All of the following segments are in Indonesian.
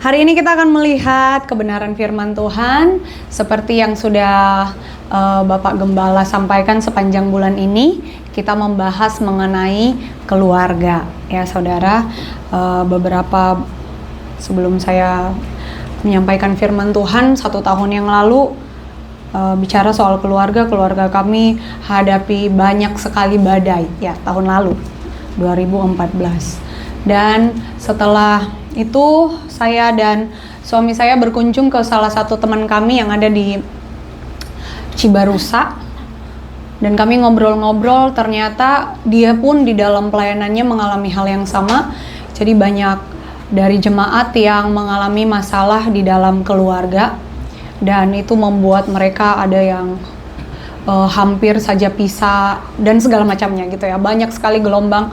Hari ini kita akan melihat kebenaran firman Tuhan seperti yang sudah Bapak Gembala sampaikan sepanjang bulan ini. Kita membahas mengenai keluarga, ya saudara. Beberapa sebelum saya menyampaikan firman Tuhan 1 tahun yang lalu, bicara soal keluarga kami hadapi banyak sekali badai, ya tahun lalu 2014. Dan setelah itu saya dan suami saya berkunjung ke salah satu teman kami yang ada di Cibarusa, dan kami ngobrol-ngobrol. Ternyata dia pun di dalam pelayanannya mengalami hal yang sama. Jadi banyak dari jemaat yang mengalami masalah di dalam keluarga, dan itu membuat mereka ada yang hampir saja pisah dan segala macamnya gitu ya. Banyak sekali gelombang.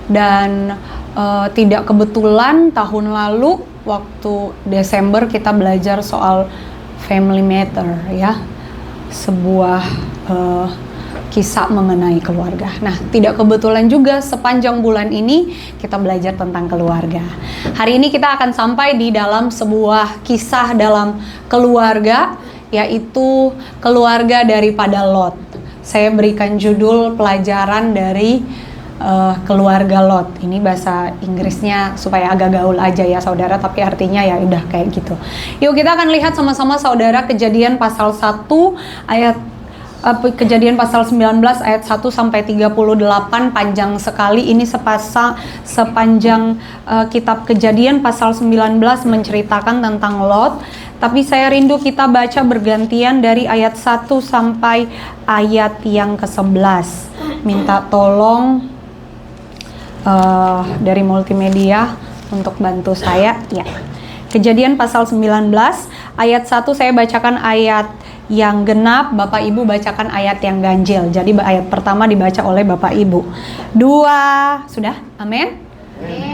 Dan tidak kebetulan tahun lalu waktu Desember kita belajar soal family matter, ya, sebuah kisah mengenai keluarga. Nah, tidak kebetulan juga sepanjang bulan ini kita belajar tentang keluarga. Hari ini kita akan sampai di dalam sebuah kisah dalam keluarga, yaitu keluarga daripada Lot. Saya berikan judul pelajaran dari keluarga Lot. Ini bahasa Inggrisnya supaya agak gaul aja ya saudara, tapi artinya ya udah kayak gitu. Yuk kita akan lihat sama-sama saudara Kejadian pasal 1 ayat Kejadian pasal 19 ayat 1 sampai 38, panjang sekali ini sepanjang kitab Kejadian pasal 19 menceritakan tentang Lot. Tapi saya rindu kita baca bergantian dari ayat 1 sampai ayat yang ke-11. Minta tolong dari multimedia untuk bantu saya, ya. Kejadian pasal 19 ayat 1 saya bacakan ayat yang genap, Bapak Ibu bacakan ayat yang ganjil. Jadi ayat pertama dibaca oleh Bapak Ibu. 2, sudah? Amin?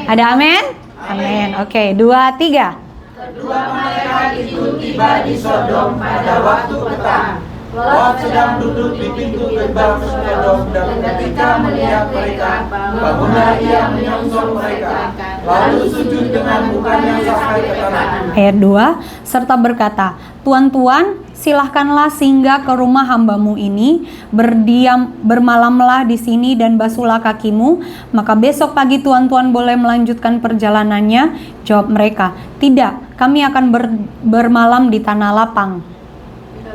Ada amin? Amin. Oke, 2, 3. Kedua malaikat itu tiba di Sodom pada waktu petang. Lot sedang duduk di pintu gerbang Sodom, dan ketika melihat mereka, bangunlah ia menyongsong mereka, lalu sujud dengan mukanya sampai ke tanah. Ayat 2, serta berkata, Tuan-tuan, silahkanlah singgah ke rumah hambamu ini, bermalamlah di sini dan basuhlah kakimu, maka besok pagi tuan-tuan boleh melanjutkan perjalanannya. Jawab mereka, tidak, kami akan bermalam di tanah lapang.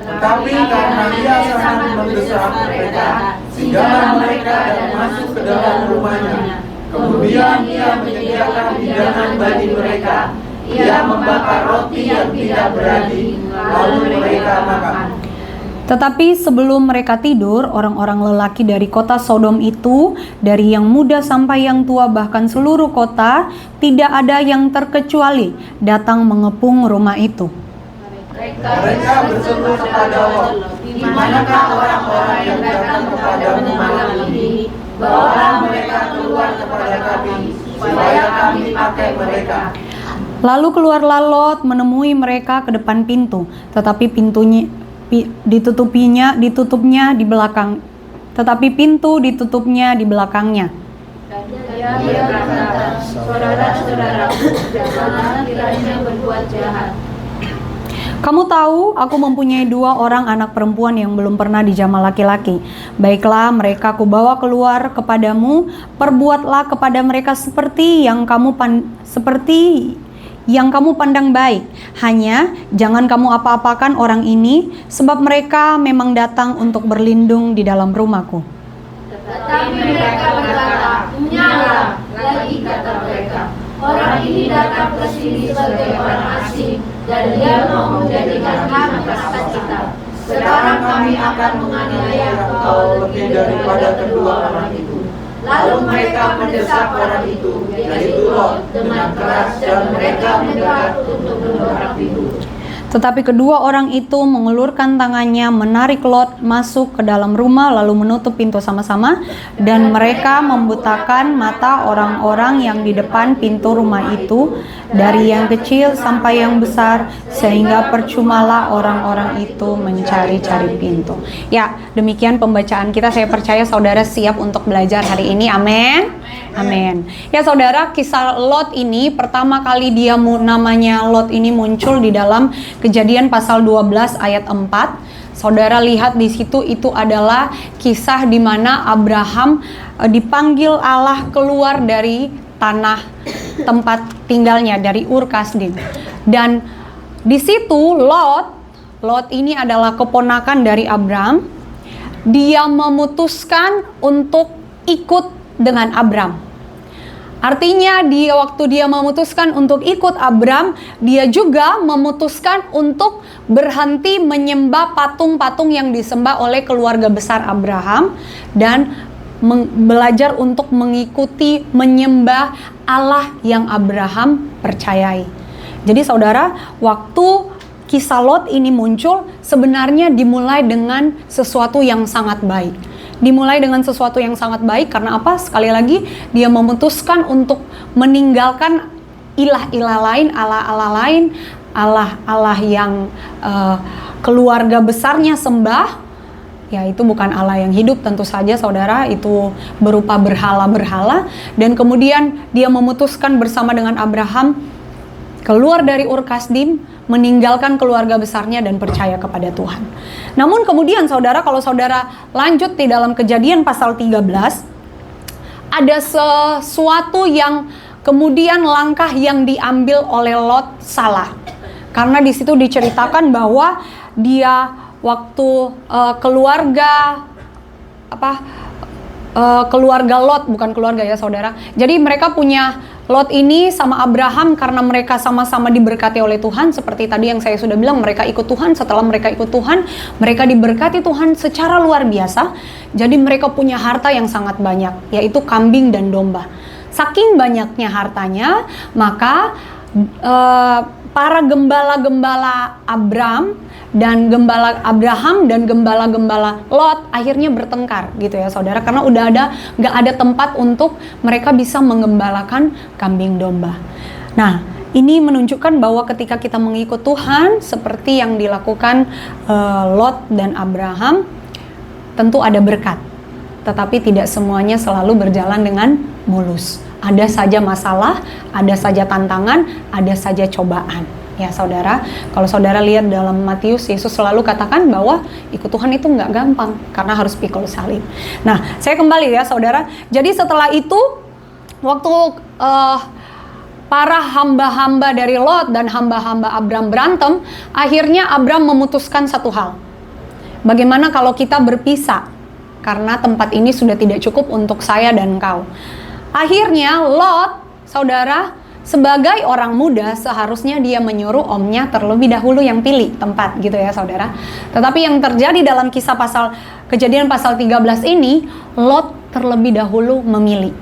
Tetapi karena ia sangat mendesak mereka, singgahlah mereka dan masuk ke dalam rumahnya. Kemudian ia menyediakan hidangan bagi mereka. Ia membakar roti yang tidak beradi, lalu mereka makan. Tetapi sebelum mereka tidur, orang-orang lelaki dari kota Sodom itu, dari yang muda sampai yang tua, bahkan seluruh kota, tidak ada yang terkecuali datang mengepung rumah itu. Mereka berseru kepada Lot, di manakah orang-orang yang datang kepadamu malam ini? Bawalah mereka keluar kepada kami, supaya kami pakai mereka. Lalu keluarlah Lot menemui mereka ke depan pintu, tetapi pintunya ditutupnya di belakang. Tetapi pintu ditutupnya di belakangnya. Ia berkata, saudara-saudaraku, janganlah kiranya berbuat jahat. Kamu tahu, aku mempunyai 2 orang anak perempuan yang belum pernah dijamah laki-laki. Baiklah, mereka kubawa keluar kepadamu, perbuatlah kepada mereka seperti yang kamu pandang baik. Hanya jangan kamu apa-apakan orang ini, sebab mereka memang datang untuk berlindung di dalam rumahku. Tetapi mereka berkata, "Nyala," lagi kata mereka, "orang ini datang ke sini sebagai orang asing, dan dia mau menjadikan kami atas kita. Sekarang kami akan menganiaya kau lebih daripada kedua orang itu." Lalu mereka mendesak orang itu, yaitu Lot, dengan keras, dan mereka mendekat untuk mendorong pintu. Tetapi kedua orang itu mengulurkan tangannya, menarik Lot masuk ke dalam rumah, lalu menutup pintu sama-sama, dan mereka membutakan mata orang-orang yang di depan pintu rumah itu, dari yang kecil sampai yang besar, sehingga percumalah orang-orang itu mencari-cari pintu. Ya, demikian pembacaan kita. Saya percaya saudara siap untuk belajar hari ini. Amin. Amin. Ya saudara, kisah Lot ini pertama kali namanya Lot ini muncul di dalam Kejadian pasal 12 ayat 4. Saudara lihat di situ, itu adalah kisah di mana Abraham dipanggil Allah keluar dari tanah tempat tinggalnya, dari Ur Kasdim. Dan di situ Lot ini adalah keponakan dari Abram. Dia memutuskan untuk ikut dengan Abram. Artinya waktu dia memutuskan untuk ikut Abram, dia juga memutuskan untuk berhenti menyembah patung-patung yang disembah oleh keluarga besar Abraham, dan belajar untuk mengikuti menyembah Allah yang Abraham percayai. Jadi saudara, waktu kisah Lot ini muncul, sebenarnya dimulai dengan sesuatu yang sangat baik. Dimulai dengan sesuatu yang sangat baik karena apa? Sekali lagi, dia memutuskan untuk meninggalkan ilah-ilah lain, Allah-Allah lain, Allah yang keluarga besarnya sembah. Ya, itu bukan Allah yang hidup tentu saja saudara, itu berupa berhala-berhala. Dan kemudian dia memutuskan bersama dengan Abraham keluar dari Ur Kasdim, meninggalkan keluarga besarnya dan percaya kepada Tuhan. Namun kemudian saudara, kalau saudara lanjut di dalam Kejadian pasal 13, ada sesuatu yang kemudian langkah yang diambil oleh Lot salah. Karena di situ diceritakan bahwa dia waktu keluarga Lot, bukan keluarga ya saudara. Jadi mereka punya Lot ini sama Abraham, karena mereka sama-sama diberkati oleh Tuhan. Seperti tadi yang saya sudah bilang, mereka ikut Tuhan. Setelah mereka ikut Tuhan, mereka diberkati Tuhan secara luar biasa. Jadi mereka punya harta yang sangat banyak, yaitu kambing dan domba. Saking banyaknya hartanya, maka para gembala-gembala Abraham dan gembala-gembala Lot akhirnya bertengkar gitu ya saudara, karena udah nggak ada tempat untuk mereka bisa menggembalakan kambing domba. Nah, ini menunjukkan bahwa ketika kita mengikut Tuhan seperti yang dilakukan Lot dan Abraham, tentu ada berkat, tetapi tidak semuanya selalu berjalan dengan mulus. Ada saja masalah, ada saja tantangan, ada saja cobaan. Ya saudara, kalau saudara lihat dalam Matius, Yesus selalu katakan bahwa ikut Tuhan itu nggak gampang, karena harus pikul salib. Nah, saya kembali ya saudara. Jadi setelah itu, waktu para hamba-hamba dari Lot dan hamba-hamba Abram berantem, akhirnya Abram memutuskan satu hal. Bagaimana kalau kita berpisah? Karena tempat ini sudah tidak cukup untuk saya dan engkau. Akhirnya Lot, saudara, sebagai orang muda seharusnya dia menyuruh omnya terlebih dahulu yang pilih tempat gitu ya saudara. Tetapi yang terjadi dalam Kejadian pasal 13 ini, Lot terlebih dahulu memilih.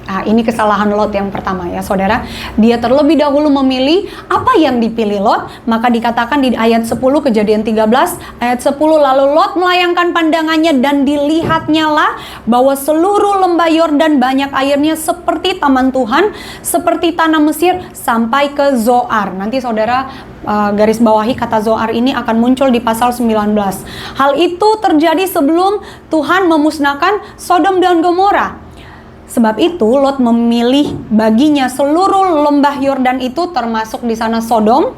Nah, ini kesalahan Lot yang pertama ya saudara. Dia terlebih dahulu memilih. Apa yang dipilih Lot? Maka dikatakan di ayat 10 Kejadian 13 ayat 10, lalu Lot melayangkan pandangannya dan dilihatnya lah bahwa seluruh lembah Yordan banyak airnya seperti taman Tuhan, seperti tanah Mesir sampai ke Zoar. Nanti saudara garis bawahi kata Zoar ini akan muncul di pasal 19. Hal itu terjadi sebelum Tuhan memusnahkan Sodom dan Gomora. Sebab itu Lot memilih baginya seluruh lembah Yordan itu, termasuk di sana Sodom.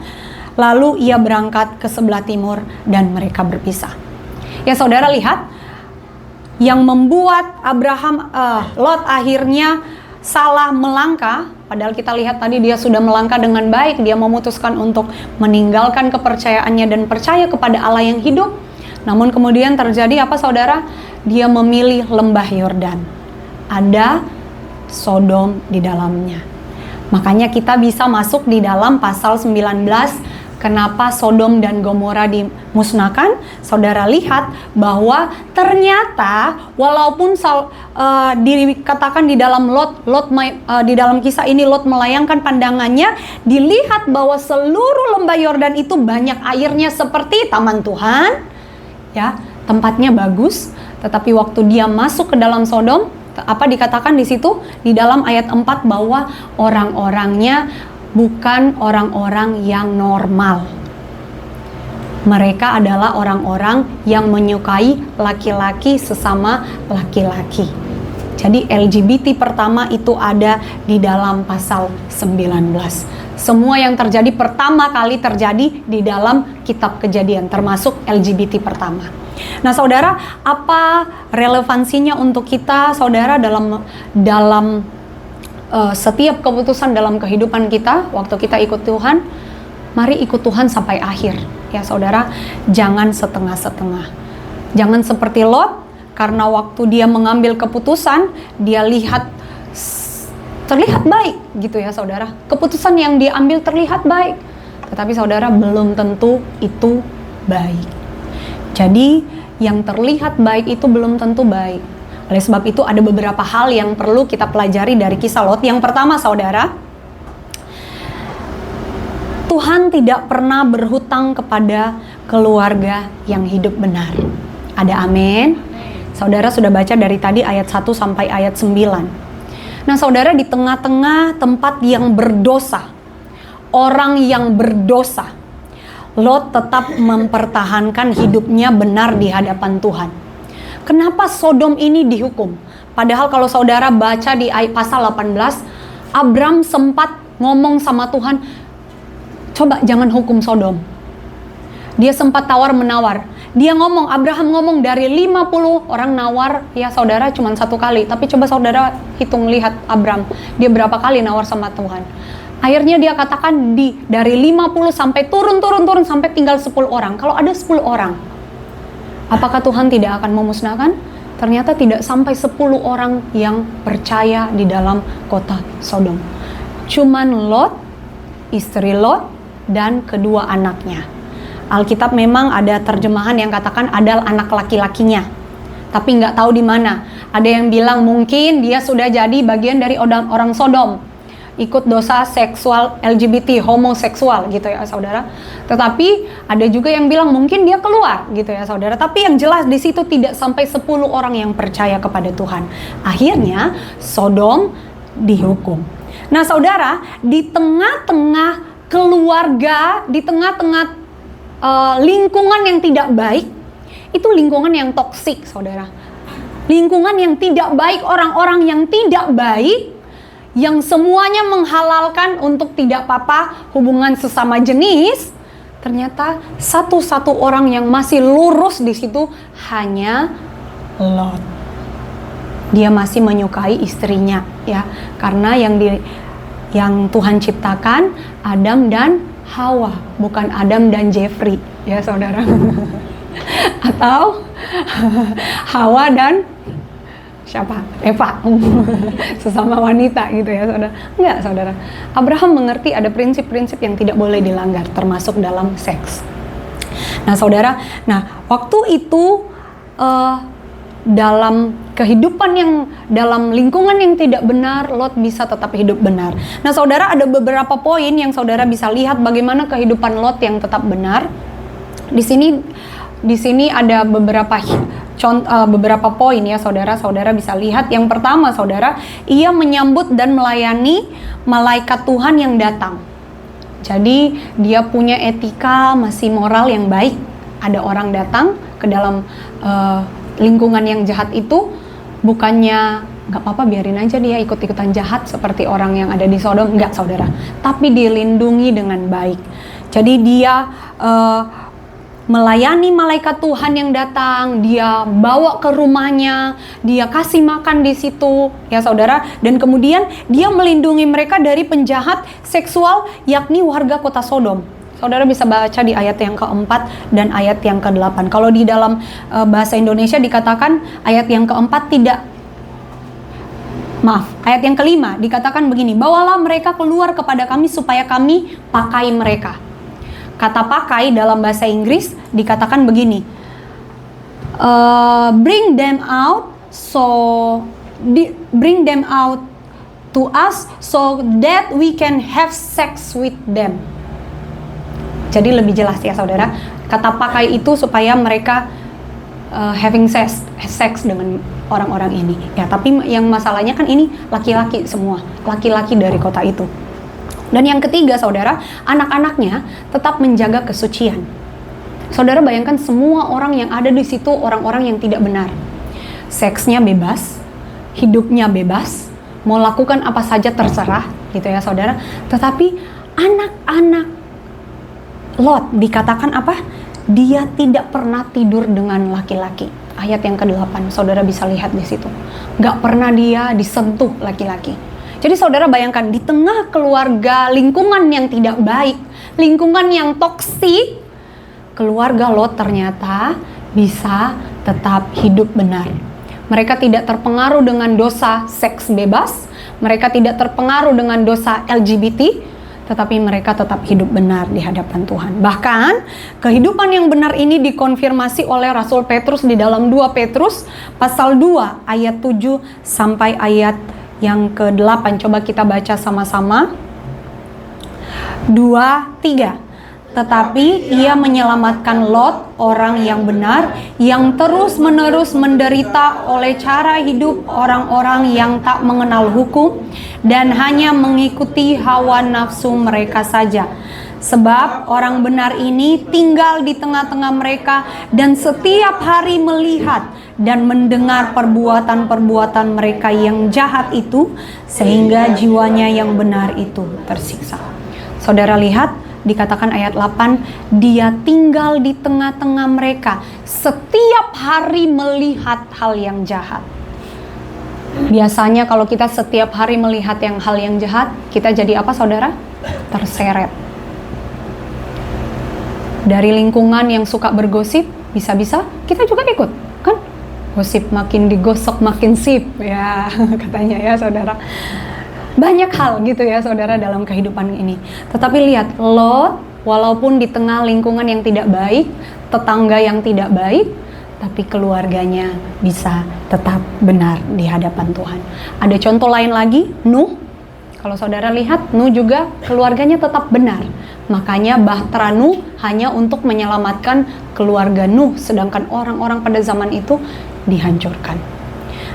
Lalu ia berangkat ke sebelah timur dan mereka berpisah. Ya saudara lihat, yang membuat Lot akhirnya salah melangkah. Padahal kita lihat tadi dia sudah melangkah dengan baik. Dia memutuskan untuk meninggalkan kepercayaannya dan percaya kepada Allah yang hidup. Namun kemudian terjadi apa saudara? Dia memilih lembah Yordan. Ada Sodom di dalamnya. Makanya kita bisa masuk di dalam pasal 19 kenapa Sodom dan Gomora dimusnahkan? Saudara lihat bahwa ternyata walaupun dikatakan di dalam di dalam kisah ini Lot melayangkan pandangannya, dilihat bahwa seluruh lembah Yordan itu banyak airnya seperti taman Tuhan, ya, tempatnya bagus. Tetapi waktu dia masuk ke dalam Sodom, apa dikatakan di situ di dalam ayat 4 bahwa orang-orangnya bukan orang-orang yang normal. Mereka adalah orang-orang yang menyukai laki-laki sesama laki-laki. Jadi LGBT pertama itu ada di dalam pasal 19. Semua yang terjadi pertama kali terjadi di dalam kitab Kejadian, termasuk LGBT pertama. Nah, saudara, apa relevansinya untuk kita, saudara, dalam setiap keputusan dalam kehidupan kita waktu kita ikut Tuhan? Mari ikut Tuhan sampai akhir, ya saudara. Jangan setengah-setengah. Jangan seperti Lot, karena waktu dia mengambil keputusan, dia terlihat baik gitu ya saudara. Keputusan yang dia ambil terlihat baik, tetapi saudara, belum tentu itu baik. Jadi yang terlihat baik itu belum tentu baik. Oleh sebab itu ada beberapa hal yang perlu kita pelajari dari kisah Lot. Yang pertama, saudara, Tuhan tidak pernah berhutang kepada keluarga yang hidup benar. Ada amin? Saudara sudah baca dari tadi ayat 1 sampai ayat 9. Nah, saudara, di tengah-tengah tempat yang berdosa, orang yang berdosa, Lot tetap mempertahankan hidupnya benar di hadapan Tuhan. Kenapa Sodom ini dihukum? Padahal kalau saudara baca di pasal 18, Abram sempat ngomong sama Tuhan, coba jangan hukum Sodom. Dia sempat tawar-menawar. Dia ngomong, Abraham ngomong dari 50 orang nawar, ya saudara, cuma 1 kali. Tapi coba saudara hitung, lihat Abram, dia berapa kali nawar sama Tuhan. Akhirnya dia katakan dari 50 sampai turun sampai tinggal 10 orang. Kalau ada 10 orang, apakah Tuhan tidak akan memusnahkan? Ternyata tidak sampai 10 orang yang percaya di dalam kota Sodom. Cuman Lot, istri Lot, dan kedua anaknya. Alkitab memang ada terjemahan yang katakan ada anak laki-lakinya, tapi nggak tahu di mana. Ada yang bilang mungkin dia sudah jadi bagian dari orang Sodom, ikut dosa seksual LGBT, homoseksual gitu ya saudara. Tetapi ada juga yang bilang mungkin dia keluar gitu ya saudara. Tapi yang jelas di situ tidak sampai 10 orang yang percaya kepada Tuhan. Akhirnya Sodom dihukum. Nah saudara, di tengah-tengah keluarga, di tengah-tengah lingkungan yang tidak baik, itu lingkungan yang toksik saudara. Lingkungan yang tidak baik, orang-orang yang tidak baik, yang semuanya menghalalkan untuk tidak apa-apa hubungan sesama jenis. Ternyata satu-satu orang yang masih lurus di situ hanya Lot. Dia masih menyukai istrinya, ya, karena yang Tuhan ciptakan Adam dan Hawa, bukan Adam dan Jeffrey, ya saudara. Atau Hawa dan siapa? Eva. Sesama wanita gitu ya saudara. Enggak saudara. Abraham mengerti ada prinsip-prinsip yang tidak boleh dilanggar, termasuk dalam seks. Nah saudara, waktu itu dalam kehidupan dalam lingkungan yang tidak benar, Lot bisa tetap hidup benar. Nah saudara, ada beberapa poin yang saudara bisa lihat bagaimana kehidupan Lot yang tetap benar. Di sini ada beberapa poin ya saudara bisa lihat. Yang pertama saudara, ia menyambut dan melayani malaikat Tuhan yang datang. Jadi dia punya etika, masih moral yang baik. Ada orang datang ke dalam lingkungan yang jahat itu, bukannya nggak apa-apa biarin aja dia ikut-ikutan jahat seperti orang yang ada di Sodom, nggak saudara, tapi dilindungi dengan baik. Jadi dia melayani malaikat Tuhan yang datang, dia bawa ke rumahnya, dia kasih makan di situ, ya saudara, dan kemudian dia melindungi mereka dari penjahat seksual, yakni warga kota Sodom. Saudara bisa baca di ayat yang keempat dan ayat yang ke-8. Kalau di dalam bahasa Indonesia dikatakan ayat yang keempat ayat yang kelima dikatakan begini, bawalah mereka keluar kepada kami supaya kami pakai mereka. kata pakai dalam bahasa Inggris dikatakan begini, bring them out to us so that we can have sex with them. Jadi lebih jelas ya saudara, kata pakai itu supaya mereka having sex dengan orang-orang ini. Ya, tapi yang masalahnya kan ini laki-laki semua, laki-laki dari kota itu. Dan yang ketiga saudara, anak-anaknya tetap menjaga kesucian. Saudara bayangkan semua orang yang ada di situ orang-orang yang tidak benar. Seksnya bebas, hidupnya bebas, mau lakukan apa saja terserah gitu ya saudara. Tetapi anak-anak Lot dikatakan apa? Dia tidak pernah tidur dengan laki-laki. Ayat yang ke-8, saudara bisa lihat di situ. Gak pernah dia disentuh laki-laki. Jadi saudara bayangkan di tengah keluarga, lingkungan yang tidak baik, lingkungan yang toksik, keluarga Lot ternyata bisa tetap hidup benar. Mereka tidak terpengaruh dengan dosa seks bebas, mereka tidak terpengaruh dengan dosa LGBT, tetapi mereka tetap hidup benar di hadapan Tuhan. Bahkan kehidupan yang benar ini dikonfirmasi oleh Rasul Petrus di dalam 2 Petrus pasal 2 ayat 7 sampai ayat yang ke-8. Coba kita baca sama-sama. 2, 3. Tetapi ia menyelamatkan Lot, orang yang benar, yang terus-menerus menderita oleh cara hidup orang-orang yang tak mengenal hukum dan hanya mengikuti hawa nafsu mereka saja. Sebab orang benar ini tinggal di tengah-tengah mereka dan setiap hari melihat dan mendengar perbuatan-perbuatan mereka yang jahat itu, sehingga jiwanya yang benar itu tersiksa. Saudara lihat, dikatakan ayat 8, dia tinggal di tengah-tengah mereka, setiap hari melihat hal yang jahat. Biasanya kalau kita setiap hari melihat hal yang jahat, kita jadi apa saudara? Terseret. Dari lingkungan yang suka bergosip, bisa-bisa kita juga ikut, kan? Gosip makin digosok makin sip, ya katanya ya saudara. Banyak hal gitu ya saudara dalam kehidupan ini. Tetapi lihat, Lot walaupun di tengah lingkungan yang tidak baik, tetangga yang tidak baik, tapi keluarganya bisa tetap benar di hadapan Tuhan. Ada contoh lain lagi, Nuh. Kalau saudara lihat, Nuh juga keluarganya tetap benar. Makanya bahtera Nuh hanya untuk menyelamatkan keluarga Nuh, sedangkan orang-orang pada zaman itu dihancurkan.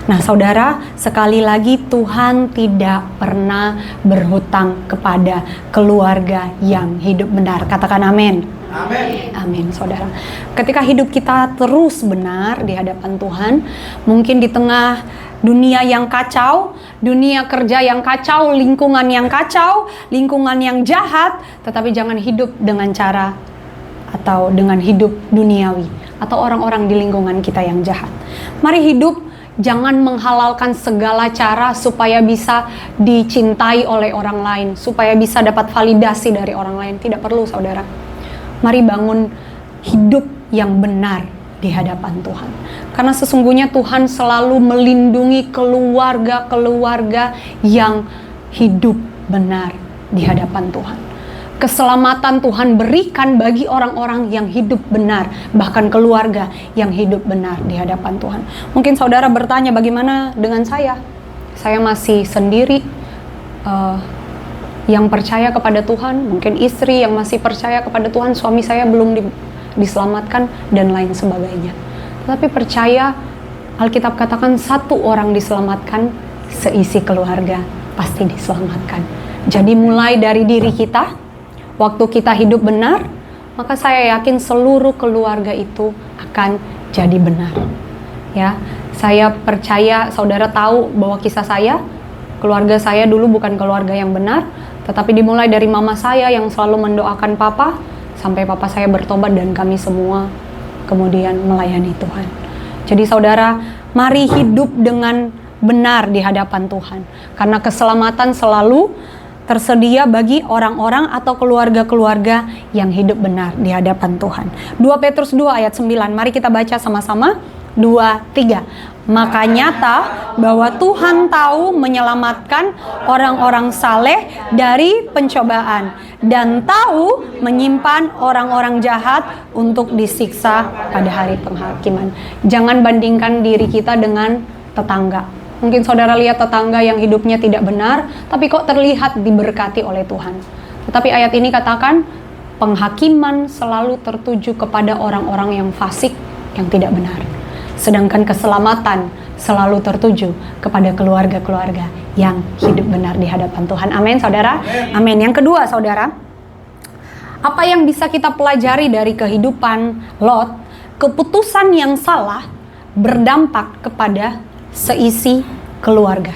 Nah saudara, sekali lagi Tuhan tidak pernah berhutang kepada keluarga yang hidup benar. Katakan amin. Amin. Amin saudara. Ketika hidup kita terus benar di hadapan Tuhan, mungkin di tengah dunia yang kacau, dunia kerja yang kacau, lingkungan yang kacau, lingkungan yang jahat, tetapi jangan hidup dengan cara atau dengan hidup duniawi atau orang-orang di lingkungan kita yang jahat. Mari hidup, jangan menghalalkan segala cara supaya bisa dicintai oleh orang lain, supaya bisa dapat validasi dari orang lain. Tidak perlu saudara. Mari bangun hidup yang benar di hadapan Tuhan. Karena sesungguhnya Tuhan selalu melindungi keluarga-keluarga yang hidup benar di hadapan Tuhan. Keselamatan Tuhan berikan bagi orang-orang yang hidup benar, bahkan keluarga yang hidup benar di hadapan Tuhan. Mungkin saudara bertanya, bagaimana dengan saya? Saya masih sendiri yang percaya kepada Tuhan, mungkin istri yang masih percaya kepada Tuhan, suami saya belum diselamatkan dan lain sebagainya. Tetapi percaya, Alkitab katakan satu orang diselamatkan, seisi keluarga pasti diselamatkan. Jadi mulai dari diri kita, waktu kita hidup benar, maka saya yakin seluruh keluarga itu akan jadi benar. Ya, saya percaya saudara tahu bahwa kisah saya, keluarga saya dulu bukan keluarga yang benar, tetapi dimulai dari mama saya yang selalu mendoakan papa, sampai papa saya bertobat dan kami semua kemudian melayani Tuhan. Jadi saudara, mari hidup dengan benar di hadapan Tuhan, karena keselamatan selalu tersedia bagi orang-orang atau keluarga-keluarga yang hidup benar di hadapan Tuhan. 2 Petrus 2 ayat 9, mari kita baca sama-sama. 2, 3. Maka nyata bahwa Tuhan tahu menyelamatkan orang-orang saleh dari pencobaan dan tahu menyimpan orang-orang jahat untuk disiksa pada hari penghakiman. Jangan bandingkan diri kita dengan tetangga. Mungkin saudara lihat tetangga yang hidupnya tidak benar, tapi kok terlihat diberkati oleh Tuhan. Tetapi ayat ini katakan, penghakiman selalu tertuju kepada orang-orang yang fasik, yang tidak benar. Sedangkan keselamatan selalu tertuju kepada keluarga-keluarga yang hidup benar di hadapan Tuhan. Amin, saudara. Amin. Yang kedua, saudara, apa yang bisa kita pelajari dari kehidupan Lot? Keputusan yang salah berdampak kepada seisi keluarga.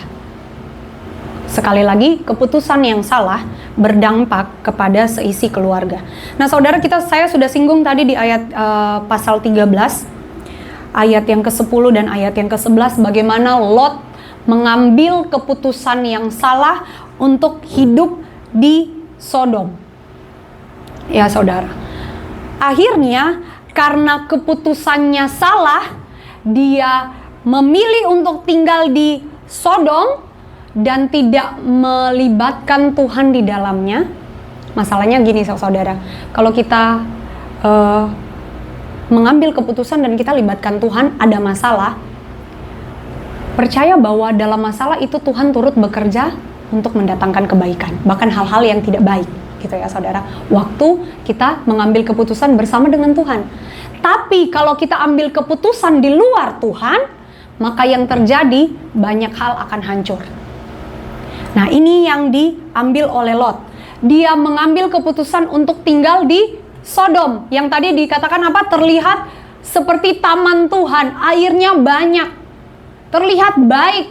Sekali lagi, keputusan yang salah berdampak kepada seisi keluarga. Nah, saudara, saya sudah singgung tadi di ayat pasal 13. Ayat yang ke-10 dan ayat yang ke-11, bagaimana Lot mengambil keputusan yang salah untuk hidup di Sodom. Ya, saudara. Akhirnya, karena keputusannya salah, dia memilih untuk tinggal di Sodom dan tidak melibatkan Tuhan di dalamnya. Masalahnya gini, saudara. Kalau kita mengambil keputusan dan kita libatkan Tuhan, ada masalah, percaya bahwa dalam masalah itu Tuhan turut bekerja untuk mendatangkan kebaikan, bahkan hal-hal yang tidak baik, gitu ya saudara, waktu kita mengambil keputusan bersama dengan Tuhan. Tapi kalau kita ambil keputusan di luar Tuhan, maka yang terjadi banyak hal akan hancur. Nah, ini yang diambil oleh Lot. Dia mengambil keputusan untuk tinggal di Sodom, yang tadi dikatakan apa? Terlihat seperti taman Tuhan, airnya banyak, terlihat baik,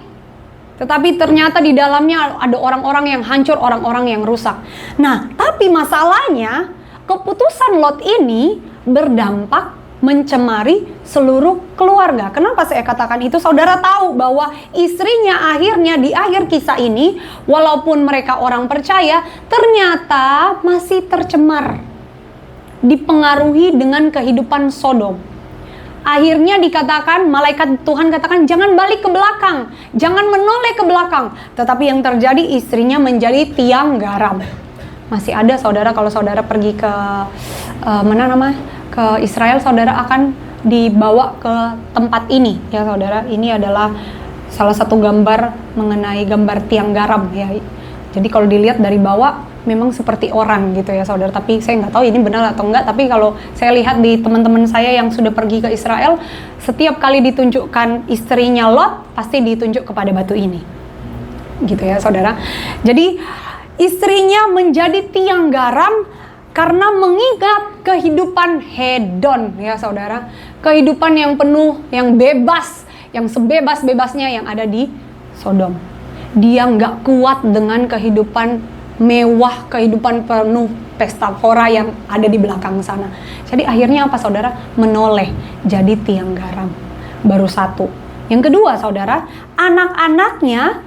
tetapi ternyata di dalamnya ada orang-orang yang hancur, orang-orang yang rusak. Nah, tapi masalahnya keputusan Lot ini berdampak mencemari seluruh keluarga. Kenapa saya katakan itu? Saudara tahu bahwa istrinya akhirnya di akhir kisah ini, walaupun mereka orang percaya, ternyata masih tercemar, dipengaruhi dengan kehidupan Sodom. Akhirnya dikatakan, malaikat Tuhan katakan, jangan balik ke belakang, jangan menoleh ke belakang. Tetapi yang terjadi, istrinya menjadi tiang garam. Masih ada, saudara, kalau saudara pergi ke ke Israel, saudara akan dibawa ke tempat ini, ya saudara. Ini adalah salah satu gambar mengenai gambar tiang garam, ya. Jadi kalau dilihat dari bawah, memang seperti orang gitu ya saudara, tapi saya nggak tahu ini benar atau enggak. Tapi kalau saya lihat di teman-teman saya yang sudah pergi ke Israel, setiap kali ditunjukkan istrinya Lot, pasti ditunjuk kepada batu ini, gitu ya saudara. Jadi istrinya menjadi tiang garam karena mengingat kehidupan hedon, ya saudara, kehidupan yang penuh, yang bebas, yang sebebas-bebasnya yang ada di Sodom. Dia nggak kuat dengan kehidupan mewah, kehidupan penuh pesta pora yang ada di belakang sana. Jadi akhirnya apa saudara? Menoleh jadi tiang garam. Baru satu. Yang kedua saudara, anak-anaknya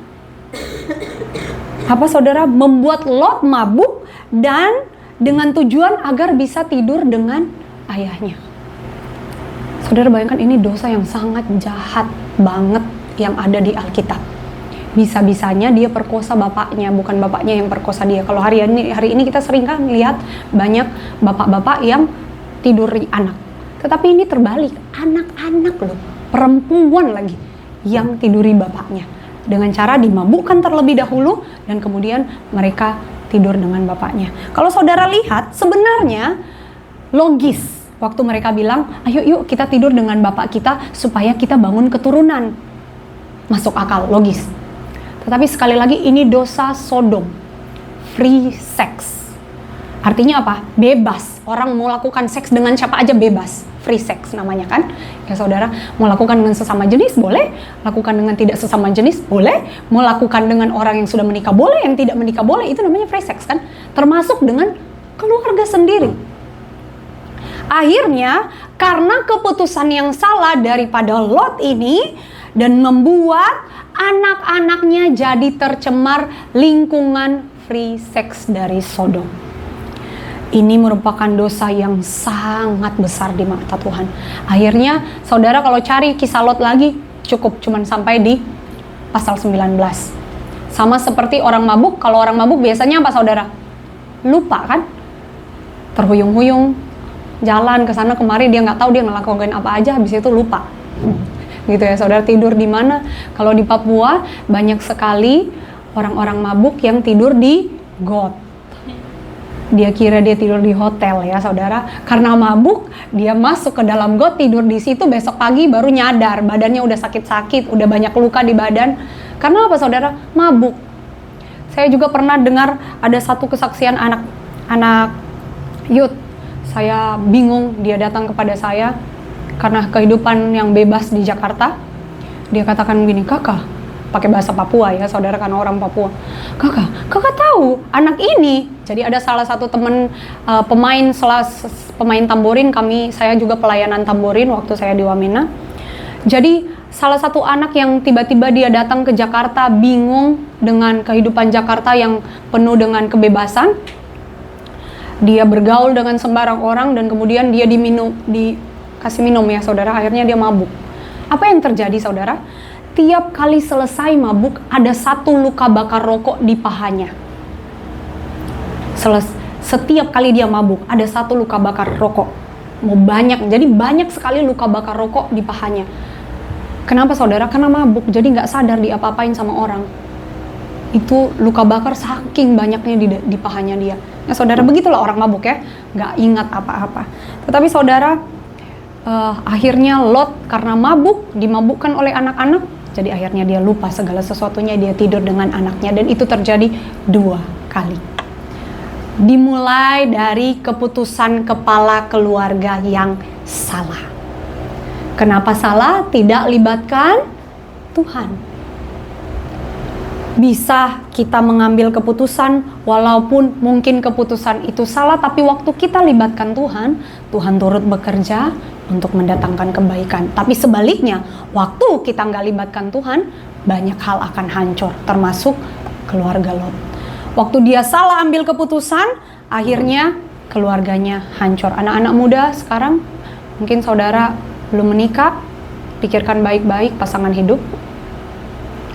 apa saudara? Membuat Lot mabuk dan dengan tujuan agar bisa tidur dengan ayahnya. Saudara bayangkan, ini dosa yang sangat jahat banget yang ada di Alkitab. Bisa-bisanya dia perkosa bapaknya, bukan bapaknya yang perkosa dia. Kalau hari ini kita sering kan lihat banyak bapak-bapak yang tiduri anak. Tetapi ini terbalik, anak-anak loh, perempuan lagi yang tiduri bapaknya. Dengan cara dimabukkan terlebih dahulu dan kemudian mereka tidur dengan bapaknya. Kalau saudara lihat, sebenarnya logis waktu mereka bilang, ayo yuk kita tidur dengan bapak kita supaya kita bangun keturunan. Masuk akal, logis. Tetapi sekali lagi ini dosa Sodom, free sex. Artinya apa? Bebas. Orang mau lakukan seks dengan siapa aja bebas. Free sex namanya kan. Ya saudara, mau lakukan dengan sesama jenis boleh, lakukan dengan tidak sesama jenis boleh, mau lakukan dengan orang yang sudah menikah boleh, yang tidak menikah boleh. Itu namanya free sex kan. Termasuk dengan keluarga sendiri. Akhirnya karena keputusan yang salah daripada Lot ini dan membuat anak-anaknya jadi tercemar lingkungan free sex dari Sodom. Ini merupakan dosa yang sangat besar di mata Tuhan. Akhirnya saudara kalau cari kisah Lot lagi, cukup cuman sampai di pasal 19. Sama seperti orang mabuk, kalau orang mabuk biasanya apa saudara? Lupa kan? Terhuyung-huyung, jalan ke sana kemari, dia nggak tahu dia ngelakuin apa aja, habis itu lupa. Gitu ya saudara, tidur di mana? Kalau di Papua banyak sekali orang-orang mabuk yang tidur di got. Dia kira dia tidur di hotel ya saudara, karena mabuk dia masuk ke dalam got, tidur di situ, besok pagi baru nyadar badannya udah sakit-sakit, udah banyak luka di badan. Karena apa saudara? Mabuk. Saya juga pernah dengar ada satu kesaksian anak youth. Saya bingung, dia datang kepada saya karena kehidupan yang bebas di Jakarta. Dia katakan begini, kakak, pakai bahasa Papua ya saudara karena orang Papua. Kakak tahu anak ini. Jadi ada salah satu teman pemain tamborin, saya juga pelayanan tamborin waktu saya di Wamena. Jadi salah satu anak yang tiba-tiba dia datang ke Jakarta bingung dengan kehidupan Jakarta yang penuh dengan kebebasan. Dia bergaul dengan sembarang orang dan kemudian dia dikasih minum ya saudara, akhirnya dia mabuk. Apa yang terjadi saudara? Tiap kali selesai mabuk ada satu luka bakar rokok di pahanya. Setiap kali dia mabuk ada satu luka bakar rokok. Mau banyak, jadi banyak sekali luka bakar rokok di pahanya. Kenapa saudara? Karena mabuk, jadi nggak sadar diapa-apain sama orang. Itu luka bakar saking banyaknya di pahanya dia. Nah saudara, begitulah orang mabuk ya, nggak ingat apa-apa. Tetapi saudara, akhirnya Lot karena mabuk, dimabukkan oleh anak-anak, jadi akhirnya dia lupa segala sesuatunya, dia tidur dengan anaknya, dan itu terjadi 2 kali. Dimulai dari keputusan kepala keluarga yang salah. Kenapa salah? Tidak libatkan Tuhan. Bisa kita mengambil keputusan walaupun mungkin keputusan itu salah, tapi waktu kita libatkan Tuhan, Tuhan turut bekerja untuk mendatangkan kebaikan. Tapi sebaliknya, waktu kita nggak libatkan Tuhan, banyak hal akan hancur, termasuk keluarga Lot. Waktu dia salah ambil keputusan, akhirnya keluarganya hancur. Anak-anak muda sekarang, mungkin saudara belum menikah, pikirkan baik-baik pasangan hidup.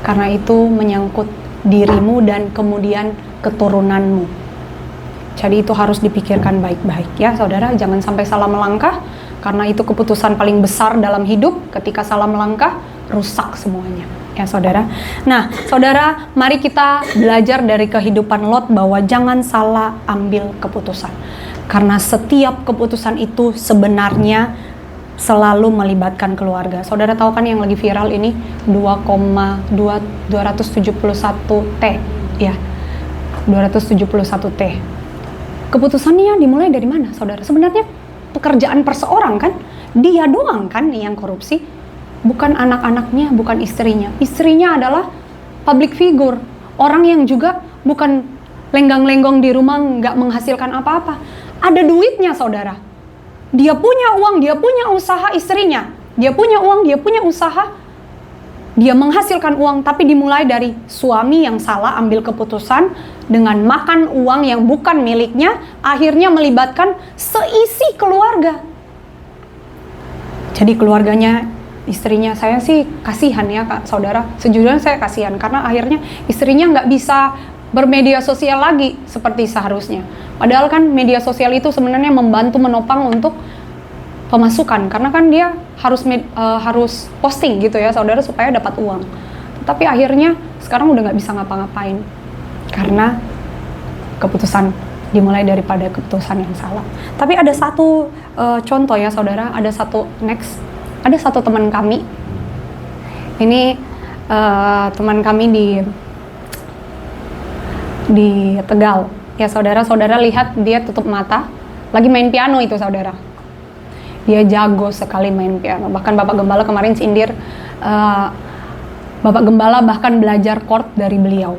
Karena itu menyangkut dirimu dan kemudian keturunanmu. Jadi itu harus dipikirkan baik-baik ya saudara, jangan sampai salah melangkah. Karena itu keputusan paling besar dalam hidup, ketika salah melangkah, rusak semuanya. Ya saudara. Nah saudara, mari kita belajar dari kehidupan Lot bahwa jangan salah ambil keputusan. Karena setiap keputusan itu sebenarnya selalu melibatkan keluarga. Saudara tahu kan yang lagi viral ini 271 T ya. 271 T. Keputusannya dimulai dari mana saudara? Sebenarnya pekerjaan perseorang kan? Dia doang kan yang korupsi. Bukan anak-anaknya, bukan istrinya. Istrinya adalah public figure. Orang yang juga bukan lenggang-lenggong di rumah nggak menghasilkan apa-apa. Ada duitnya saudara. Dia punya uang, dia punya usaha istrinya. Dia punya uang, dia punya usaha. Dia menghasilkan uang, tapi dimulai dari suami yang salah ambil keputusan dengan makan uang yang bukan miliknya, akhirnya melibatkan seisi keluarga. Jadi keluarganya, istrinya, saya sih kasihan ya kak, saudara. Sejujurnya saya kasihan karena akhirnya istrinya nggak bisa bermedia sosial lagi seperti seharusnya. Padahal kan media sosial itu sebenarnya membantu menopang untuk pemasukan, karena kan dia harus posting gitu ya saudara supaya dapat uang. Tapi akhirnya sekarang udah nggak bisa ngapa-ngapain karena keputusan dimulai daripada keputusan yang salah. Tapi ada satu contoh ya saudara, ada satu teman kami. Ini teman kami di Tegal. Ya saudara lihat dia tutup mata, lagi main piano itu saudara. Dia jago sekali main piano. Bahkan Bapak Gembala kemarin sindir, Bapak Gembala bahkan belajar chord dari beliau.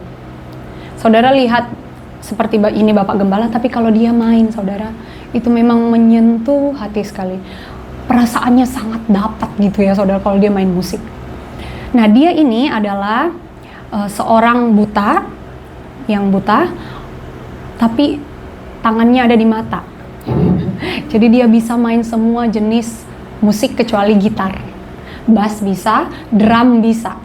Saudara lihat seperti ini Bapak Gembala, tapi kalau dia main saudara, itu memang menyentuh hati sekali. Perasaannya sangat dapat gitu ya saudara kalau dia main musik. Nah dia ini adalah seorang buta, tapi tangannya ada di mata. Jadi dia bisa main semua jenis musik kecuali gitar. Bass bisa, drum bisa.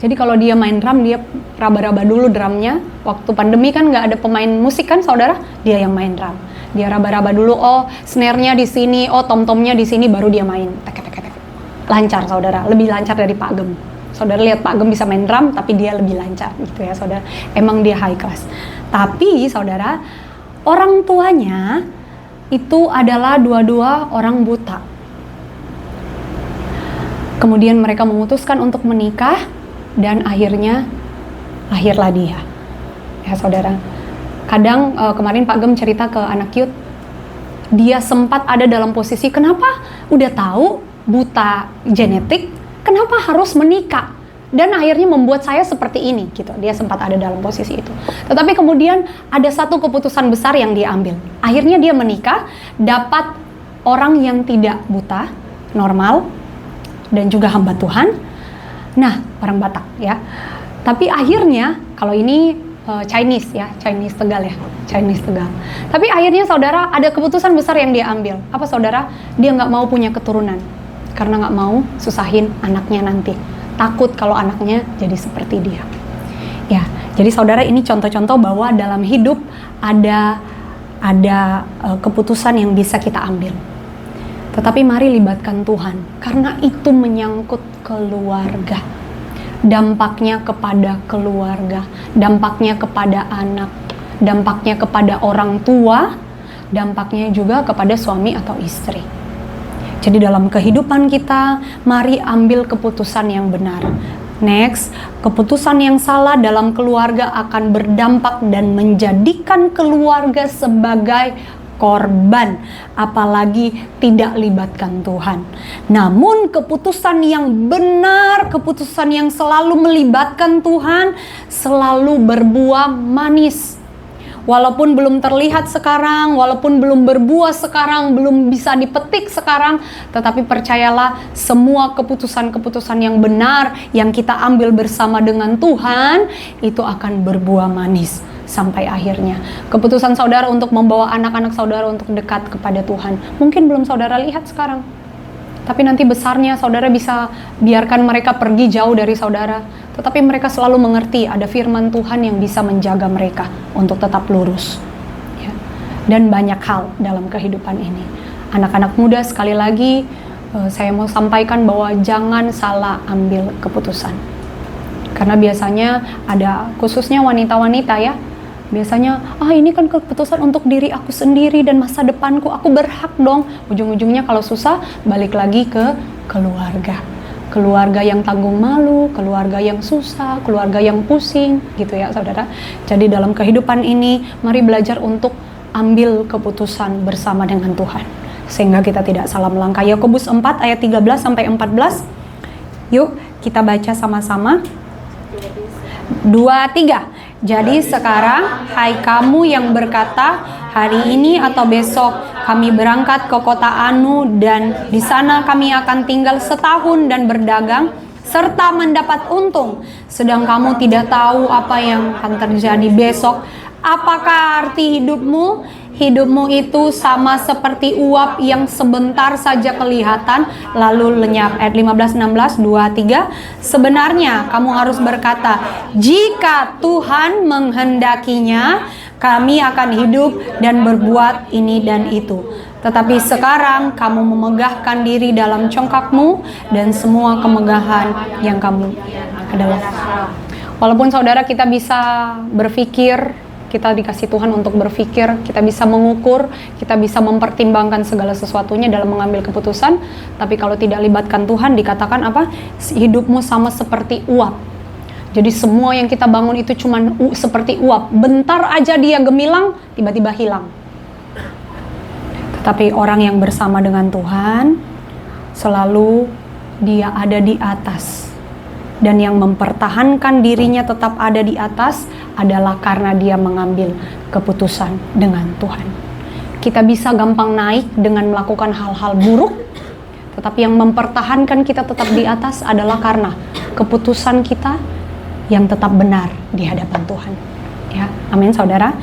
Jadi kalau dia main drum, dia raba-raba dulu drumnya. Waktu pandemi kan nggak ada pemain musik kan saudara, dia yang main drum. Dia raba-raba dulu, oh snare-nya di sini, oh tom-tomnya di sini, baru dia main. Tek-tek-tek. Lancar saudara, lebih lancar dari Pak Gem. Saudara lihat Pak Gem bisa main drum, tapi dia lebih lancar gitu ya saudara. Emang dia high class. Tapi saudara, orang tuanya itu adalah dua-dua orang buta. Kemudian mereka memutuskan untuk menikah dan akhirnya lahirlah dia. Ya saudara. Kadang kemarin Pak Gem cerita ke anak youth, dia sempat ada dalam posisi kenapa udah tahu buta genetik, kenapa harus menikah? Dan akhirnya membuat saya seperti ini gitu. Dia sempat ada dalam posisi itu. Tetapi kemudian ada satu keputusan besar yang dia ambil. Akhirnya dia menikah, dapat orang yang tidak buta, normal, dan juga hamba Tuhan. Nah, orang Batak ya. Tapi akhirnya, kalau ini Chinese ya, Chinese Tegal ya, Chinese Tegal. Tapi akhirnya saudara ada keputusan besar yang dia ambil. Apa saudara? Dia nggak mau punya keturunan. Karena nggak mau susahin anaknya nanti. Takut kalau anaknya jadi seperti dia. Ya, jadi saudara ini contoh-contoh bahwa dalam hidup ada keputusan yang bisa kita ambil. Tetapi mari libatkan Tuhan, karena itu menyangkut keluarga. Dampaknya kepada keluarga, dampaknya kepada anak, dampaknya kepada orang tua, dampaknya juga kepada suami atau istri. Jadi dalam kehidupan kita, mari ambil keputusan yang benar. Next, keputusan yang salah dalam keluarga akan berdampak dan menjadikan keluarga sebagai korban, apalagi tidak libatkan Tuhan. Namun keputusan yang benar, keputusan yang selalu melibatkan Tuhan, selalu berbuah manis. Walaupun belum terlihat sekarang, walaupun belum berbuah sekarang, belum bisa dipetik sekarang, tetapi percayalah, semua keputusan-keputusan yang benar yang kita ambil bersama dengan Tuhan, itu akan berbuah manis sampai akhirnya. Keputusan saudara untuk membawa anak-anak saudara untuk dekat kepada Tuhan, mungkin belum saudara lihat sekarang, tapi nanti besarnya saudara bisa biarkan mereka pergi jauh dari saudara, tetapi mereka selalu mengerti ada firman Tuhan yang bisa menjaga mereka untuk tetap lurus ya. Dan banyak hal dalam kehidupan ini. Anak-anak muda, sekali lagi saya mau sampaikan bahwa jangan salah ambil keputusan. Karena biasanya ada, khususnya wanita-wanita ya, biasanya, ini kan keputusan untuk diri aku sendiri dan masa depanku, aku berhak dong. Ujung-ujungnya kalau susah, balik lagi ke keluarga. Keluarga yang tanggung malu, keluarga yang susah, keluarga yang pusing, gitu ya saudara. Jadi dalam kehidupan ini, mari belajar untuk ambil keputusan bersama dengan Tuhan, sehingga kita tidak salah melangkah. Yakobus 4 ayat 13-14. Yuk, kita baca sama-sama. 2, 3. Jadi sekarang, hai kamu yang berkata, hari ini atau besok kami berangkat ke kota Anu dan di sana kami akan tinggal setahun dan berdagang serta mendapat untung. Sedang kamu tidak tahu apa yang akan terjadi besok. Apakah arti hidupmu? Hidupmu itu sama seperti uap yang sebentar saja kelihatan lalu lenyap. Ayat 15-16, 2, 3. Sebenarnya kamu harus berkata, jika Tuhan menghendakinya, kami akan hidup dan berbuat ini dan itu. Tetapi sekarang kamu memegahkan diri dalam congkakmu dan semua kemegahan yang kamu adalah. Walaupun saudara kita bisa berpikir, kita dikasih Tuhan untuk berpikir, kita bisa mengukur, kita bisa mempertimbangkan segala sesuatunya dalam mengambil keputusan. Tapi kalau tidak libatkan Tuhan, dikatakan apa? Hidupmu sama seperti uap. Jadi semua yang kita bangun itu cuma seperti uap. Bentar aja dia gemilang, tiba-tiba hilang. Tetapi orang yang bersama dengan Tuhan, selalu dia ada di atas. Dan yang mempertahankan dirinya tetap ada di atas adalah karena dia mengambil keputusan dengan Tuhan. Kita bisa gampang naik dengan melakukan hal-hal buruk, tetapi yang mempertahankan kita tetap di atas adalah karena keputusan kita yang tetap benar di hadapan Tuhan. Ya, amin saudara.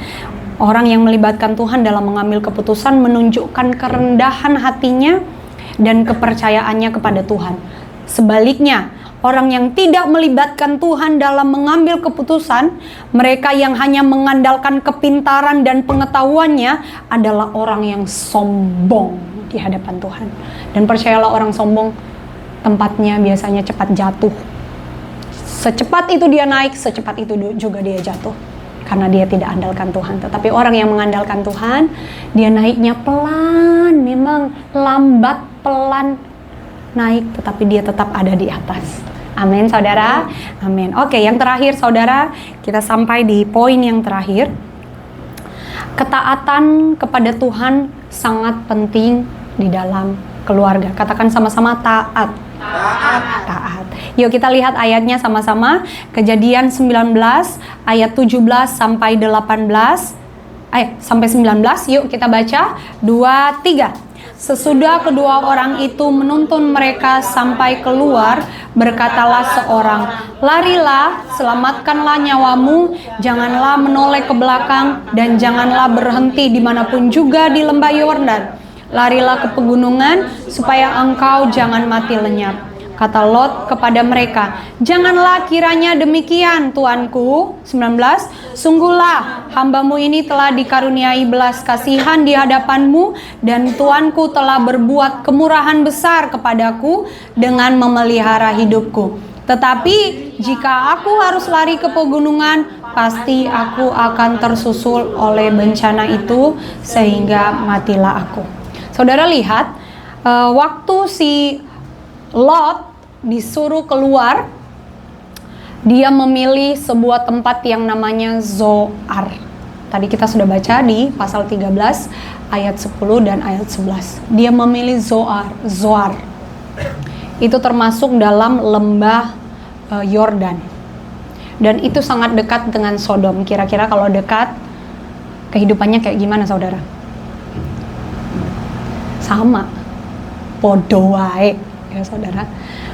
Orang yang melibatkan Tuhan dalam mengambil keputusan menunjukkan kerendahan hatinya dan kepercayaannya kepada Tuhan. Sebaliknya, orang yang tidak melibatkan Tuhan dalam mengambil keputusan, mereka yang hanya mengandalkan kepintaran dan pengetahuannya adalah orang yang sombong di hadapan Tuhan. Dan percayalah, orang sombong tempatnya biasanya cepat jatuh. Secepat itu dia naik, secepat itu juga dia jatuh. Karena dia tidak andalkan Tuhan. Tetapi orang yang mengandalkan Tuhan, dia naiknya pelan, memang lambat, pelan naik, tetapi dia tetap ada di atas. Amin, saudara. Amin. Oke, yang terakhir, saudara, kita sampai di poin yang terakhir. Ketaatan kepada Tuhan sangat penting di dalam keluarga. Katakan sama-sama, taat. Taat. Yuk kita lihat ayatnya sama-sama. Kejadian 19 ayat 17 sampai 18. Sampai 19. Yuk kita baca. 2, 3. Sesudah kedua orang itu menuntun mereka sampai keluar, berkatalah seorang, "Larilah, selamatkanlah nyawamu, janganlah menoleh ke belakang, dan janganlah berhenti dimanapun juga di lembah Yordan. Larilah ke pegunungan, supaya engkau jangan mati lenyap." Kata Lot kepada mereka, "Janganlah kiranya demikian, tuanku." 19. "Sungguhlah, hambamu ini telah dikaruniai belas kasihan di hadapanmu, dan tuanku telah berbuat kemurahan besar kepadaku dengan memelihara hidupku. Tetapi jika aku harus lari ke pegunungan, pasti aku akan tersusul oleh bencana itu, sehingga matilah aku." Saudara lihat, waktu si Lot disuruh keluar, dia memilih sebuah tempat yang namanya Zoar. Tadi kita sudah baca di pasal 13 ayat 10 dan ayat 11. Dia memilih Zoar. Itu termasuk dalam lembah Yordan. Dan itu sangat dekat dengan Sodom. Kira-kira kalau dekat, kehidupannya kayak gimana, saudara? Sama. Podo wae, ya saudara.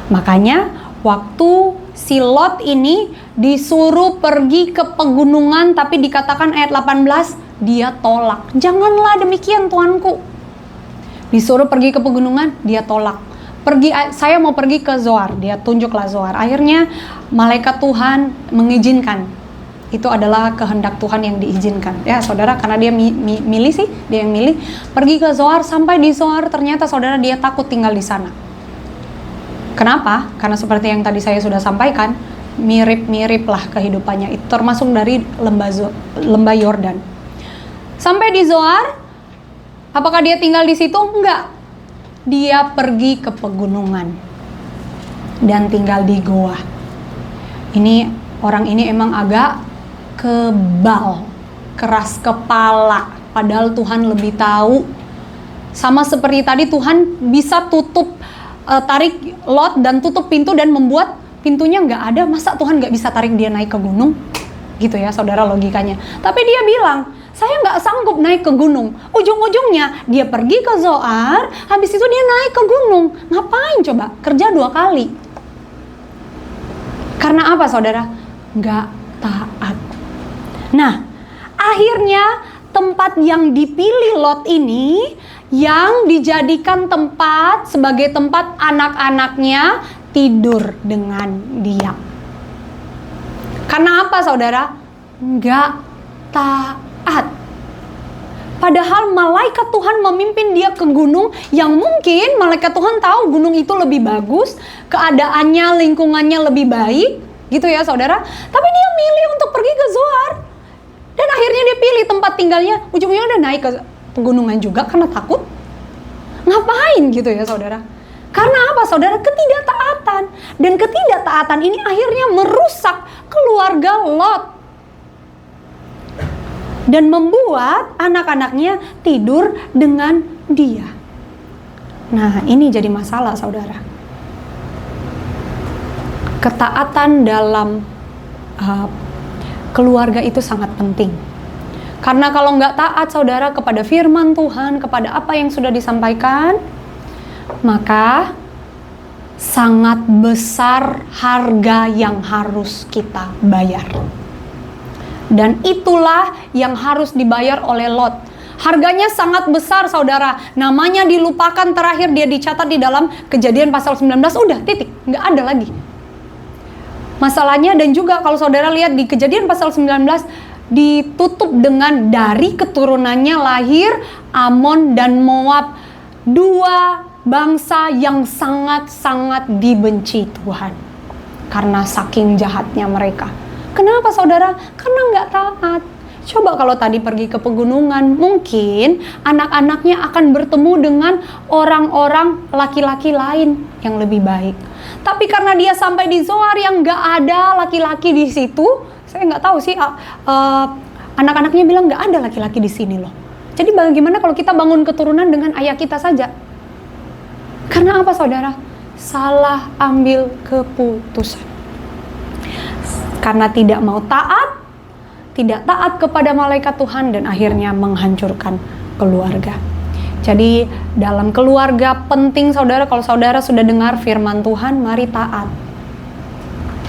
Makanya waktu si Lot ini disuruh pergi ke pegunungan, tapi dikatakan ayat 18, dia tolak. "Janganlah demikian, tuanku." Disuruh pergi ke pegunungan, dia tolak. "Saya mau pergi ke Zoar." Dia tunjuklah Zoar. Akhirnya malaikat Tuhan mengizinkan. Itu adalah kehendak Tuhan yang diizinkan. Ya saudara, karena dia milih sih, dia yang milih. Pergi ke Zoar, sampai di Zoar ternyata saudara dia takut tinggal di sana. Kenapa? Karena seperti yang tadi saya sudah sampaikan, mirip-mirip lah kehidupannya. Itu termasuk dari lembah Yordan. Sampai di Zoar, apakah dia tinggal di situ? Enggak. Dia pergi ke pegunungan dan tinggal di goa. Orang ini emang agak kebal, keras kepala. Padahal Tuhan lebih tahu. Sama seperti tadi, Tuhan bisa tarik Lot dan tutup pintu dan membuat pintunya nggak ada. Masa Tuhan nggak bisa tarik dia naik ke gunung? Gitu ya saudara logikanya. Tapi dia bilang, "Saya nggak sanggup naik ke gunung." Ujung-ujungnya dia pergi ke Zoar, habis itu dia naik ke gunung. Ngapain coba? Kerja 2 kali. Karena apa saudara? Nggak taat. Nah, akhirnya tempat yang dipilih Lot ini, yang dijadikan tempat sebagai tempat anak-anaknya tidur dengan dia. Karena apa saudara? Nggak taat. Padahal malaikat Tuhan memimpin dia ke gunung yang mungkin malaikat Tuhan tahu gunung itu lebih bagus, keadaannya, lingkungannya lebih baik, gitu ya saudara. Tapi dia milih untuk pergi ke Zoar. Dan akhirnya dia pilih tempat tinggalnya, ujungnya udah naik ke pegunungan juga karena takut. Ngapain gitu ya saudara? Karena apa saudara? Ketidaktaatan. Dan ketidaktaatan ini akhirnya merusak keluarga Lot. Dan membuat anak-anaknya tidur dengan dia. Nah, ini jadi masalah saudara. Ketaatan dalam keluarga itu sangat penting. Karena kalau nggak taat saudara kepada firman Tuhan, kepada apa yang sudah disampaikan, maka sangat besar harga yang harus kita bayar. Dan itulah yang harus dibayar oleh Lot. Harganya sangat besar saudara. Namanya dilupakan, terakhir dia dicatat di dalam Kejadian pasal 19. Udah titik, nggak ada lagi. Masalahnya, dan juga kalau saudara lihat di Kejadian pasal 19, ditutup dengan dari keturunannya lahir Amon dan Moab. Dua bangsa yang sangat-sangat dibenci Tuhan. Karena saking jahatnya mereka. Kenapa saudara? Karena nggak taat. Coba kalau tadi pergi ke pegunungan, mungkin anak-anaknya akan bertemu dengan orang-orang laki-laki lain yang lebih baik. Tapi karena dia sampai di Zoar yang nggak ada laki-laki di situ, saya nggak tahu sih, anak-anaknya bilang nggak ada laki-laki di sini loh. Jadi bagaimana kalau kita bangun keturunan dengan ayah kita saja? Karena apa saudara? Salah ambil keputusan. Karena tidak mau taat, tidak taat kepada malaikat Tuhan, dan akhirnya menghancurkan keluarga. Jadi dalam keluarga penting saudara, kalau saudara sudah dengar firman Tuhan, mari taat.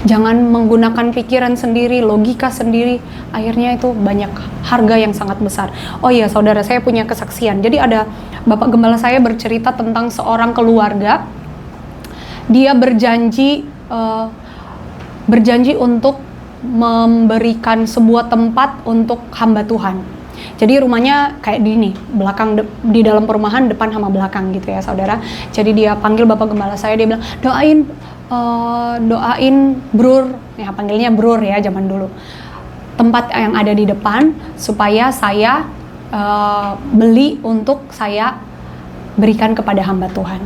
Jangan menggunakan pikiran sendiri, logika sendiri, akhirnya itu banyak harga yang sangat besar. Oh iya saudara, saya punya kesaksian. Jadi ada Bapak Gembala saya bercerita tentang seorang keluarga. Dia berjanji untuk memberikan sebuah tempat untuk hamba Tuhan. Jadi rumahnya kayak gini, belakang di dalam perumahan, depan sama belakang gitu ya saudara. Jadi dia panggil Bapak Gembala saya, dia bilang doain Brur, ya panggilnya Brur ya zaman dulu, tempat yang ada di depan supaya saya beli untuk saya berikan kepada hamba Tuhan.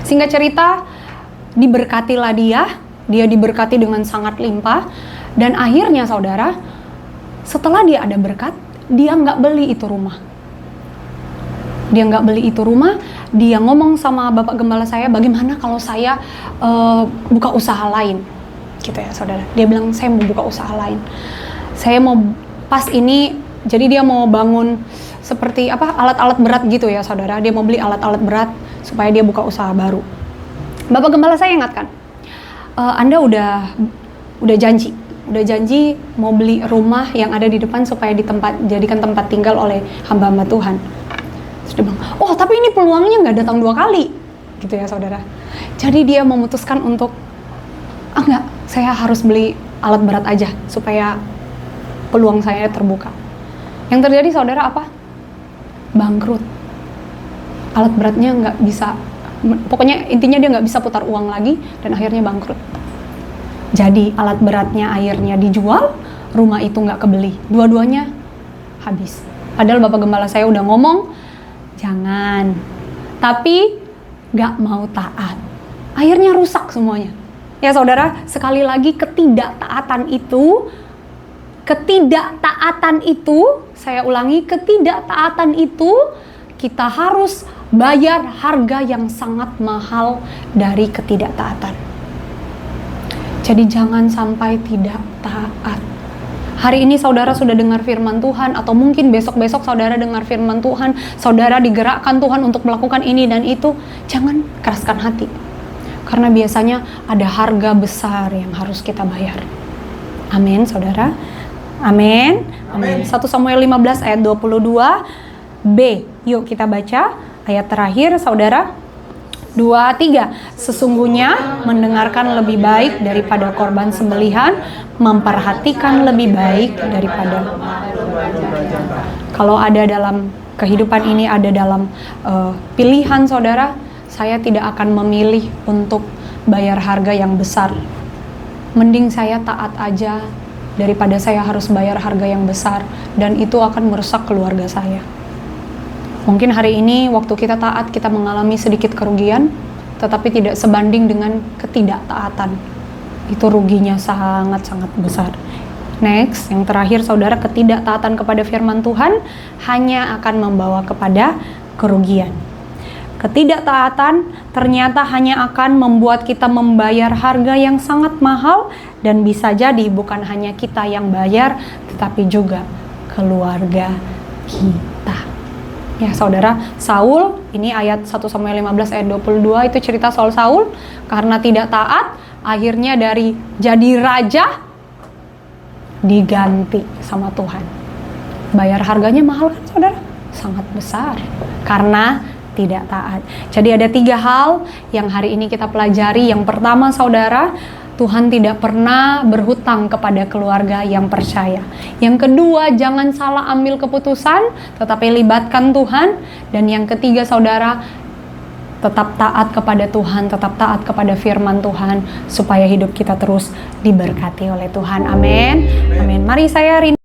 Singkat cerita, diberkatilah dia diberkati dengan sangat limpah. Dan akhirnya saudara, setelah dia ada berkat, dia nggak beli itu rumah. Dia ngomong sama Bapak Gembala saya, bagaimana kalau saya buka usaha lain, gitu ya saudara. Dia bilang, saya mau buka usaha lain. Saya mau pas ini, jadi dia mau bangun seperti alat-alat berat gitu ya saudara. Dia mau beli alat-alat berat supaya dia buka usaha baru. Bapak Gembala saya ingatkan, Anda udah janji mau beli rumah yang ada di depan supaya jadikan tempat tinggal oleh hamba-hamba Tuhan. Terus dia bilang, oh tapi ini peluangnya nggak datang 2 kali, gitu ya saudara. Jadi dia memutuskan untuk, enggak, saya harus beli alat berat aja supaya peluang saya terbuka. Yang terjadi saudara apa? Bangkrut. Alat beratnya nggak bisa, pokoknya intinya dia nggak bisa putar uang lagi dan akhirnya bangkrut. Jadi alat beratnya akhirnya dijual, rumah itu nggak kebeli, dua-duanya habis. Padahal Bapak Gembala saya udah ngomong, jangan, tapi nggak mau taat. Akhirnya rusak semuanya. Ya saudara, sekali lagi ketidaktaatan itu, saya ulangi, ketidaktaatan itu kita harus bayar harga yang sangat mahal dari ketidaktaatan. Jadi jangan sampai tidak taat. Hari ini saudara sudah dengar firman Tuhan, atau mungkin besok-besok saudara dengar firman Tuhan, saudara digerakkan Tuhan untuk melakukan ini dan itu, jangan keraskan hati. Karena biasanya ada harga besar yang harus kita bayar. Amin saudara. Amin. Amin. 1 Samuel 15 ayat 22b. Yuk kita baca ayat terakhir saudara. 2-3. Sesungguhnya mendengarkan lebih baik daripada korban sembelihan, memperhatikan lebih baik daripada. Kalau ada dalam kehidupan ini, ada dalam pilihan saudara, saya tidak akan memilih untuk bayar harga yang besar. Mending saya taat aja daripada saya harus bayar harga yang besar, dan itu akan merusak keluarga saya. Mungkin hari ini waktu kita taat, kita mengalami sedikit kerugian, tetapi tidak sebanding dengan ketidaktaatan. Itu ruginya sangat-sangat besar. Next, yang terakhir saudara, ketidaktaatan kepada firman Tuhan hanya akan membawa kepada kerugian. Ketidaktaatan ternyata hanya akan membuat kita membayar harga yang sangat mahal, dan bisa jadi bukan hanya kita yang bayar, tetapi juga keluarga kita. Ya saudara, Saul, ini ayat 1 Samuel 15 ayat 22, itu cerita soal Saul. Karena tidak taat, akhirnya dari jadi raja diganti sama Tuhan. Bayar harganya mahal kan saudara? Sangat besar karena tidak taat. Jadi ada 3 hal yang hari ini kita pelajari. Yang pertama saudara, Tuhan tidak pernah berhutang kepada keluarga yang percaya. Yang kedua, jangan salah ambil keputusan, tetapi libatkan Tuhan. Dan yang ketiga saudara, tetap taat kepada Tuhan, tetap taat kepada firman Tuhan, supaya hidup kita terus diberkati oleh Tuhan. Amin. Amin. Mari saya rindu